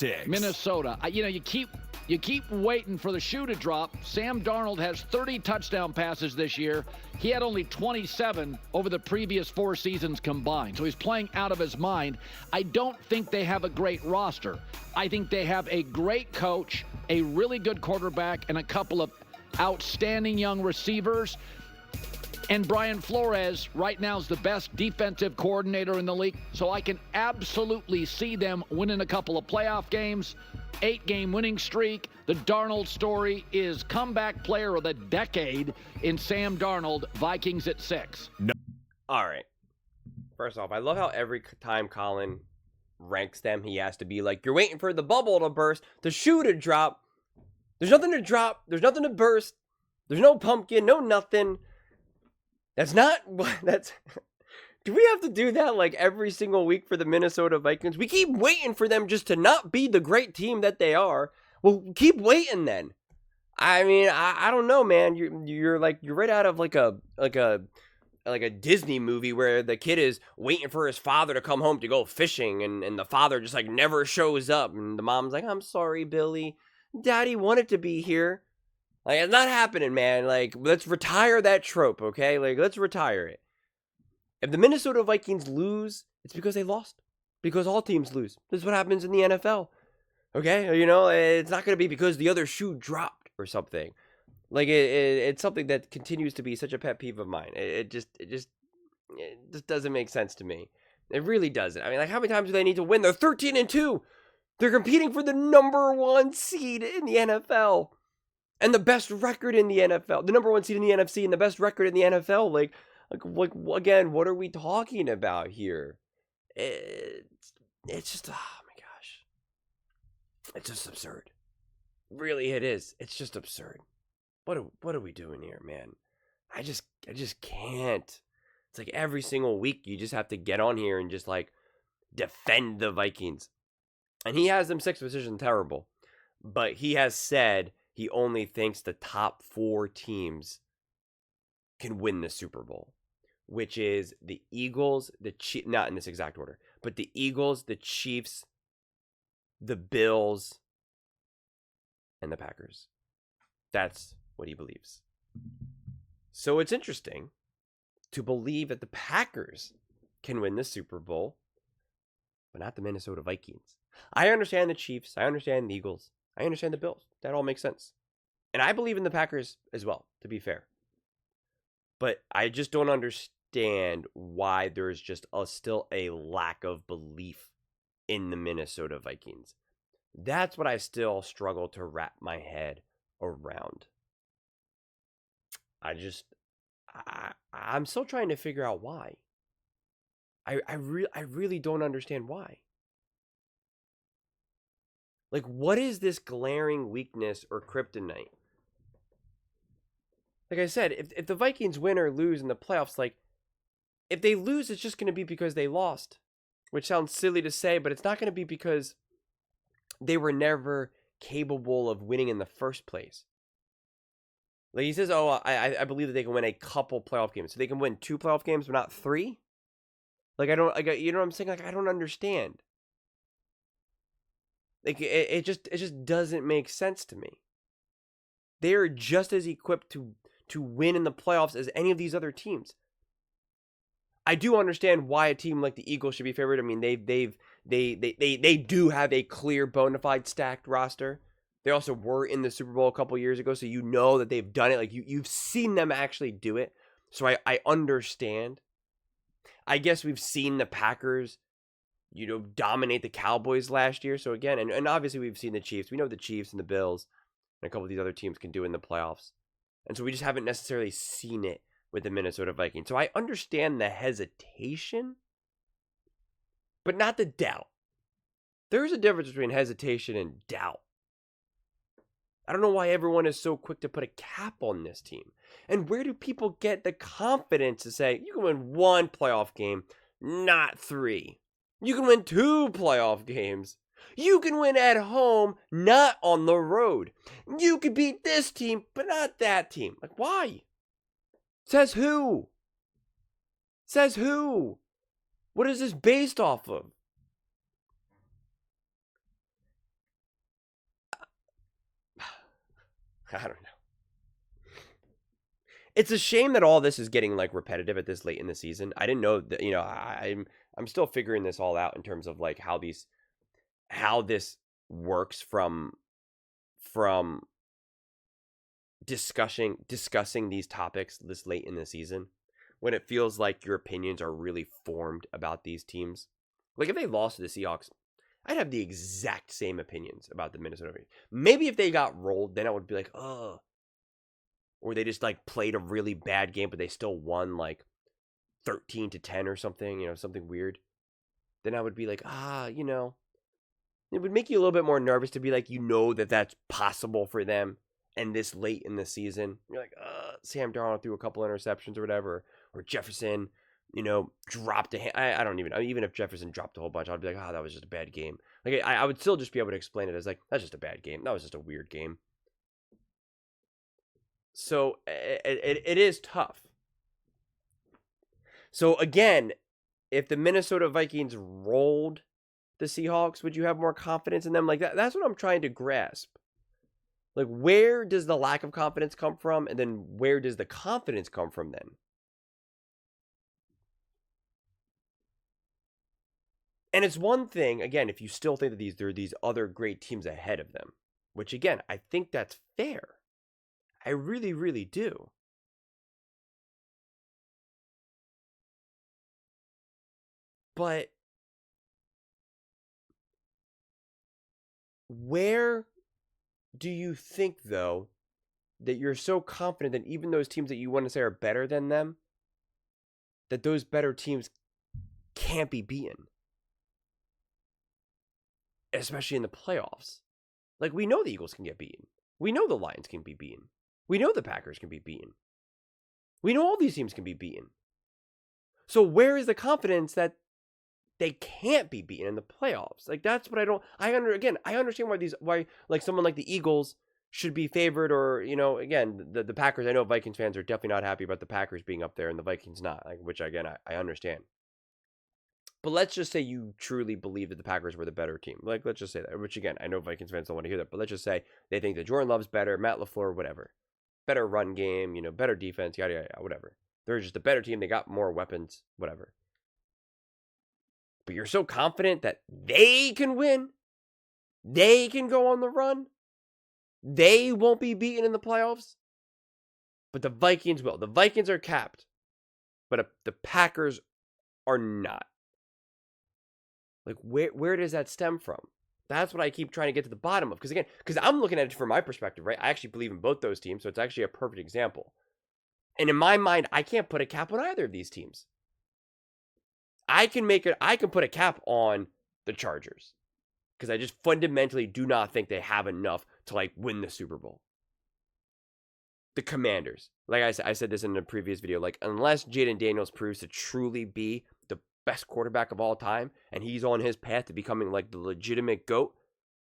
6. Minnesota. You keep waiting for the shoe to drop. Sam Darnold has 30 touchdown passes this year. He had only 27 over the previous 4 seasons combined. So he's playing out of his mind. I don't think they have a great roster. I think they have a great coach, a really good quarterback, and a couple of outstanding young receivers. And Brian Flores right now is the best defensive coordinator in the league. So I can absolutely see them winning a couple of playoff games. 8-game winning streak. The Darnold story is comeback player of the decade in Sam Darnold, Vikings at 6. No. All right. First off, I love how every time Colin ranks them, he has to be like, you're waiting for the bubble to burst, the shoe to drop. There's nothing to drop. There's nothing to burst. There's no pumpkin, no nothing. That's not what that's... Do we have to do that like every single week for the Minnesota Vikings? We keep waiting for them just to not be the great team that they are. Well, keep waiting then. I mean, I don't know, man. You're right out of like a Disney movie where the kid is waiting for his father to come home to go fishing, and the father just like never shows up, and the mom's like, "I'm sorry, Billy. Daddy wanted to be here." Like, it's not happening, man. Like, let's retire that trope, okay? Like, let's retire it. If the Minnesota Vikings lose, it's because they lost. Because all teams lose. This is what happens in the NFL. Okay? You know, it's not going to be because the other shoe dropped or something. Like, it's something that continues to be such a pet peeve of mine. It just doesn't make sense to me. It really doesn't. I mean, like, how many times do they need to win? They're 13-2. They're competing for the number 1 seed in the NFL. And the best record in the NFL. The number 1 seed in the NFC and the best record in the NFL. Like again, what are we talking about here? It's just, oh my gosh. It's just absurd. Really, it is. It's just absurd. What are we doing here, man? I just can't. It's like every single week you just have to get on here and just like defend the Vikings. And he has them 6th position terrible. But he has said he only thinks the top 4 teams can win the Super Bowl, which is the Eagles, the Chiefs, not in this exact order, but the Eagles, the Chiefs, the Bills, and the Packers. That's what he believes. So it's interesting to believe that the Packers can win the Super Bowl, but not the Minnesota Vikings. I understand the Chiefs. I understand the Eagles. I understand the Bills. That all makes sense. And I believe in the Packers as well, to be fair. But I just don't understand why there's just still a lack of belief in the Minnesota Vikings. That's what I still struggle to wrap my head around. I'm still trying to figure out why. I really don't understand why. Like, what is this glaring weakness or kryptonite? Like I said, if the Vikings win or lose in the playoffs, like, if they lose, it's just going to be because they lost. Which sounds silly to say, but it's not going to be because they were never capable of winning in the first place. Like, he says, I believe that they can win a couple playoff games. So they can win 2 playoff games, but not 3? Like, you know what I'm saying? Like, I don't understand. Like, it just doesn't make sense to me. They are just as equipped to win in the playoffs as any of these other teams. I do understand why a team like the Eagles should be favored. I mean, they do have a clear bona fide stacked roster. They also were in the Super Bowl a couple years ago, so you know that they've done it. Like, you've seen them actually do it. So I understand. I guess we've seen the Packers, dominate the Cowboys last year. So again, and obviously we've seen the Chiefs. We know the Chiefs and the Bills and a couple of these other teams can do in the playoffs. And so we just haven't necessarily seen it with the Minnesota Vikings. So I understand the hesitation, but not the doubt. There's a difference between hesitation and doubt. I don't know why everyone is so quick to put a cap on this team. And where do people get the confidence to say, you can win 1 playoff game, not 3. You can win 2 playoff games. You can win at home, not on the road. You can beat this team, but not that team. Like, why? Says who? Says who? What is this based off of? I don't know. It's a shame that all this is getting like repetitive at this late in the season. I didn't know that, I'm still figuring this all out in terms of like how this works from discussing these topics this late in the season, when it feels like your opinions are really formed about these teams. Like if they lost to the Seahawks, I'd have the exact same opinions about the Minnesota Vikings. Maybe if they got rolled, then I would be like, oh. Or they just like played a really bad game, but they still won like 13-10 or something, something weird. Then I would be like, it would make you a little bit more nervous to be like, that's possible for them. And this late in the season, you're like, Sam Darnold threw a couple interceptions or whatever, or Jefferson, dropped I don't even if Jefferson dropped a whole bunch, I'd be like, that was just a bad game. Like I would still just be able to explain it as like, that's just a bad game. That was just a weird game. So it is tough. So again, if the Minnesota Vikings rolled the Seahawks, would you have more confidence in them? Like that's what I'm trying to grasp. Like, where does the lack of confidence come from? And then where does the confidence come from then? And it's one thing, again, if you still think that there are these other great teams ahead of them, which, again, I think that's fair. I really, really do. But where do you think, though, that you're so confident that even those teams that you want to say are better than them, that those better teams can't be beaten? Especially in the playoffs. Like, we know the Eagles can get beaten. We know the Lions can be beaten. We know the Packers can be beaten. We know all these teams can be beaten. So where is the confidence that they can't be beaten in the playoffs? Like, that's what I understand why like someone like the Eagles should be favored, or, again, the Packers. I know Vikings fans are definitely not happy about the Packers being up there and the Vikings not, like, which again, I understand. But let's just say you truly believe that the Packers were the better team. Like, let's just say that, which again, I know Vikings fans don't want to hear that, but let's just say they think that Jordan Love's better, Matt LaFleur, whatever. Better run game, better defense, yada, yada, yada, whatever. They're just a better team. They got more weapons, whatever. But you're so confident that they can win. They can go on the run. They won't be beaten in the playoffs. But the Vikings will. The Vikings are capped. But the Packers are not. Like, where does that stem from? That's what I keep trying to get to the bottom of. Because I'm looking at it from my perspective, right? I actually believe in both those teams, so it's actually a perfect example. And in my mind, I can't put a cap on either of these teams. I can put a cap on the Chargers, because I just fundamentally do not think they have enough to like win the Super Bowl. The Commanders, like I said this in a previous video, like unless Jaden Daniels proves to truly be the best quarterback of all time, and he's on his path to becoming like the legitimate GOAT,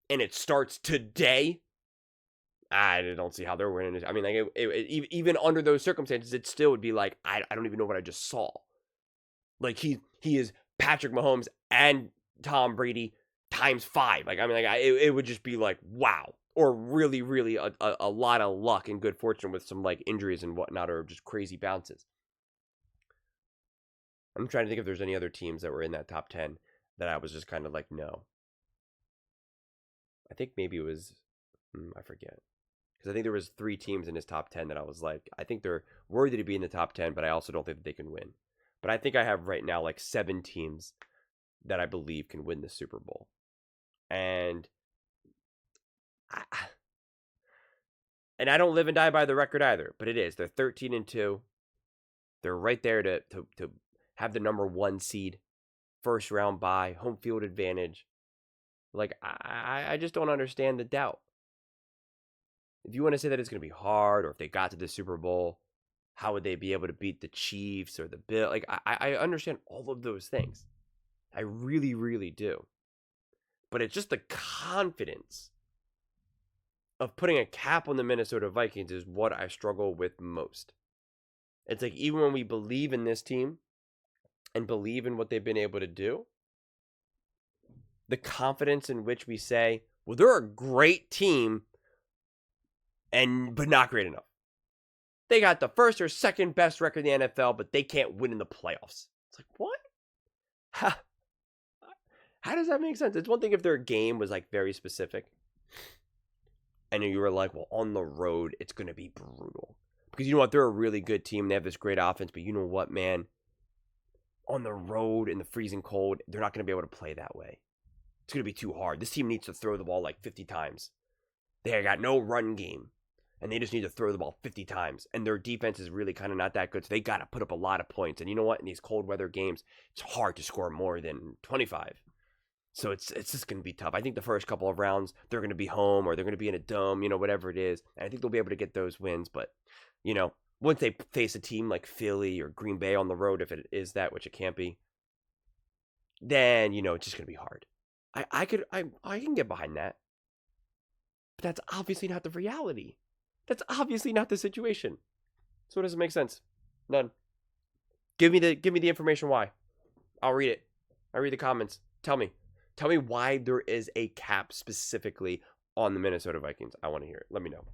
and it starts today, I don't see how they're winning this. I mean, like even under those circumstances, it still would be like, I don't even know what I just saw. Like he is Patrick Mahomes and Tom Brady times 5. Like, I mean, like it would just be like, wow. Or really, really a lot of luck and good fortune with some like injuries and whatnot, or just crazy bounces. I'm trying to think if there's any other teams that were in that top 10 that I was just kind of like, no. I think maybe it was, I forget. Because I think there was 3 teams in his top 10 that I was like, I think they're worthy to be in the top 10, but I also don't think that they can win. But I think I have right now like 7 teams that I believe can win the Super Bowl. And I don't live and die by the record either, but it is. They're 13-2. They're right there to have the number 1 seed, first round bye, home field advantage. Like, I just don't understand the doubt. If you want to say that it's going to be hard, or if they got to the Super Bowl, how would they be able to beat the Chiefs or the Bills? Like, I understand all of those things. I really, really do. But it's just the confidence of putting a cap on the Minnesota Vikings is what I struggle with most. It's like, even when we believe in this team and believe in what they've been able to do, the confidence in which we say, well, they're a great team, but not great enough. They got the first or second best record in the NFL, but they can't win in the playoffs. It's like, what? How does that make sense? It's one thing if their game was like very specific. And you were like, well, on the road, it's going to be brutal. Because you know what? They're a really good team. They have this great offense. But you know what, man? On the road in the freezing cold, they're not going to be able to play that way. It's going to be too hard. This team needs to throw the ball like 50 times. They got no run game. And they just need to throw the ball 50 times. And their defense is really kind of not that good. So they got to put up a lot of points. And you know what? In these cold weather games, it's hard to score more than 25. So it's just going to be tough. I think the first couple of rounds, they're going to be home or they're going to be in a dome, you know, whatever it is. And I think they'll be able to get those wins. But, you know, once they face a team like Philly or Green Bay on the road, if it is that, which it can't be, then, you know, it's just going to be hard. I can get behind that. But that's obviously not the reality. That's obviously not the situation. So it doesn't make sense. None. Give me the information why. I'll read it. I'll read the comments. Tell me why there is a cap specifically on the Minnesota Vikings. I want to hear it. Let me know.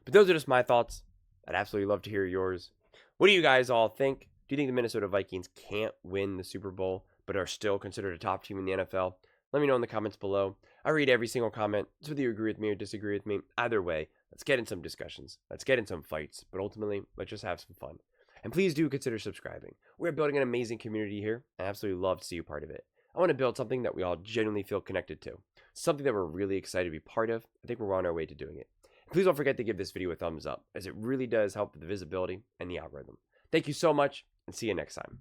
But those are just my thoughts. I'd absolutely love to hear yours. What do you guys all think? Do you think the Minnesota Vikings can't win the Super Bowl, but are still considered a top team in the NFL? Let me know in the comments below. I read every single comment. So whether you agree with me or disagree with me, either way, let's get in some discussions. Let's get in some fights. But ultimately, let's just have some fun. And please do consider subscribing. We're building an amazing community here. I absolutely love to see you part of it. I want to build something that we all genuinely feel connected to. Something that we're really excited to be part of. I think we're on our way to doing it. And please don't forget to give this video a thumbs up, as it really does help with the visibility and the algorithm. Thank you so much, and see you next time.